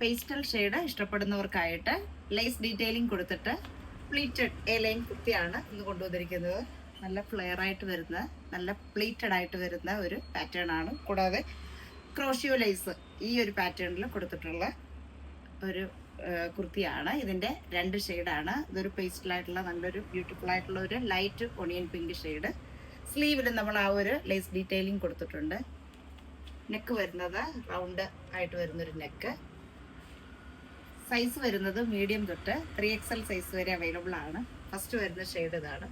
Pastel shade ഇഷ്ടപ്പെടുന്നവർക്കായിട്ട് lace detailing കൊടുത്തിട്ട് pleated A line കുർത്തിയാണ് ഇന്ന് കൊണ്ടുവന്നിരിക്കുന്നത്. നല്ല ഫ്ലെയർ ആയിട്ട് വരുന്ന, നല്ല പ്ലീറ്റഡ് ആയിട്ട് വരുന്ന ഒരു പാറ്റേൺ ആണ്. കൂടാതെ ക്രോഷ്യോ ലേസ് ഈ ഒരു പാറ്റേണിൽ കൊടുത്തിട്ടുള്ള ഒരു കുർത്തിയാണ്. ഇതിൻ്റെ 2 ഷെയ്ഡാണ്. ഇതൊരു പേസ്റ്റലായിട്ടുള്ള നല്ലൊരു ബ്യൂട്ടിഫുൾ ആയിട്ടുള്ള ഒരു ലൈറ്റ് ഒണിയൻ പിങ്ക് ഷെയ്ഡ്. സ്ലീവിൽ നമ്മൾ ആ ഒരു ലേസ് ഡീറ്റെയിലിംഗ് കൊടുത്തിട്ടുണ്ട്. നെക്ക് വരുന്നത് റൗണ്ട് ആയിട്ട് വരുന്നൊരു നെക്ക്. സൈസ് വരുന്നത് മീഡിയം തൊട്ട് 3XL സൈസ് വരെ അവൈലബിൾ ആണ്. ഫസ്റ്റ് വരുന്ന ഷെയ്ഡ് ഇതാണ്.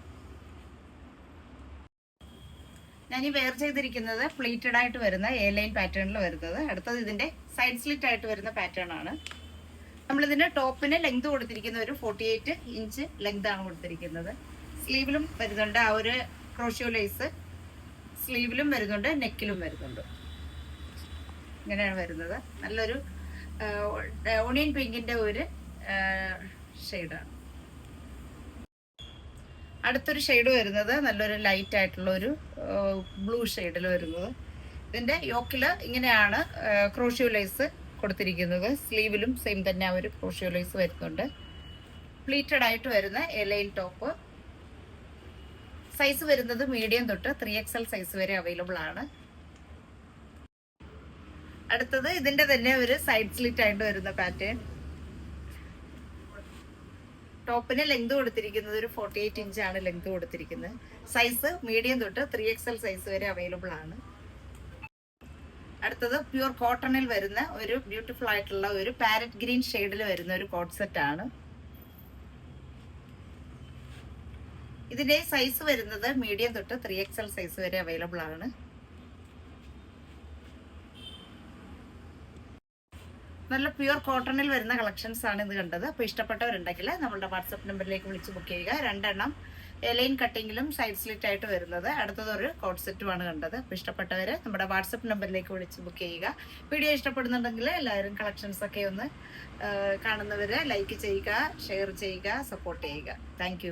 ഞാൻ ഈ വെയർ ചെയ്തിരിക്കുന്നത് പ്ലീറ്റഡ് ആയിട്ട് വരുന്ന എ ലൈൻ പാറ്റേണിൽ വരുന്നത്. അടുത്തത് ഇതിൻ്റെ സൈഡ് സ്ലിറ്റ് ആയിട്ട് വരുന്ന പാറ്റേൺ ആണ്. നമ്മളിതിൻ്റെ ടോപ്പിന് ലെങ്ത് കൊടുത്തിരിക്കുന്ന ഒരു 48 ഇഞ്ച് ലെങ്ത് ആണ് കൊടുത്തിരിക്കുന്നത്. സ്ലീവിലും വരുന്നുണ്ട് ആ ഒരു ക്രോഷ്യോ ലേസ്. സ്ലീവിലും വരുന്നുണ്ട്, നെക്കിലും വരുന്നുണ്ട്. ഇങ്ങനെയാണ് വരുന്നത്. നല്ലൊരു ഓണിയൻ പിങ്കിൻ്റെ ഒരു ഷെയ്ഡാണ്. അടുത്തൊരു ഷെയ്ഡ് വരുന്നത് നല്ലൊരു ലൈറ്റ് ആയിട്ടുള്ള ഒരു ബ്ലൂ ഷെയ്ഡിൽ വരുന്നത്. ഇതിൻ്റെ യോക്കിൽ ഇങ്ങനെയാണ് ക്രോഷ്യോ ലേസ് കൊടുത്തിരിക്കുന്നത്. സ്ലീവിലും സെയിം തന്നെ ആ ഒരു ക്രോഷ്യോ ലേസ് വരുന്നുണ്ട്. പ്ലീറ്റഡ് ആയിട്ട് വരുന്ന എ ലൈൻ ടോപ്പ്. സൈസ് വരുന്നത് മീഡിയം തൊട്ട് 3XL സൈസ് വരെ അവൈലബിൾ ആണ്. അടുത്തത് ഇതിന്റെ തന്നെ ഒരു സൈഡ് സ്ലിറ്റ് ആയിട്ട് വരുന്ന പാറ്റേൺ. ടോപ്പിന് ലെങ്ത് കൊടുത്തിരിക്കുന്നത് ഒരു 48 ഇഞ്ചാണ് ലെങ്ത് കൊടുത്തിരിക്കുന്നത്. സൈസ് മീഡിയം തൊട്ട് 3XL സൈസ് വരെ അവൈലബിൾ ആണ്. അടുത്തത് പ്യൂർ കോട്ടണിൽ വരുന്ന ഒരു ബ്യൂട്ടിഫുൾ ആയിട്ടുള്ള ഒരു പാരറ്റ് ഗ്രീൻ ഷെയ്ഡിൽ വരുന്ന ഒരു കോട്ട് സെറ്റ് ആണ്. ഇതിന്റെ സൈസ് വരുന്നത് മീഡിയം തൊട്ട് 3XL സൈസ് വരെ അവൈലബിൾ ആണ്. നല്ല പ്യുവർ കോട്ടണിൽ വരുന്ന കളക്ഷൻസ് ആണ് ഇത് കണ്ടത്. അപ്പോൾ ഇഷ്ടപ്പെട്ടവരുണ്ടെങ്കിൽ നമ്മളുടെ വാട്സപ്പ് നമ്പറിലേക്ക് വിളിച്ച് ബുക്ക് ചെയ്യുക. 2 എണ്ണം എലൈൻ കട്ടിങ്ങിലും സൈഡ് സ്ലിറ്റ് ആയിട്ട് വരുന്നത്. അടുത്തതൊരു കോട്ട് സെറ്റുമാണ് കണ്ടത്. അപ്പോൾ ഇഷ്ടപ്പെട്ടവർ നമ്മുടെ വാട്സപ്പ് നമ്പറിലേക്ക് വിളിച്ച് ബുക്ക് ചെയ്യുക. വീഡിയോ ഇഷ്ടപ്പെടുന്നുണ്ടെങ്കിൽ എല്ലാവരും കളക്ഷൻസ് ഒക്കെ ഒന്ന് കാണുന്നവർ ലൈക്ക് ചെയ്യുക, ഷെയർ ചെയ്യുക, സപ്പോർട്ട് ചെയ്യുക. താങ്ക്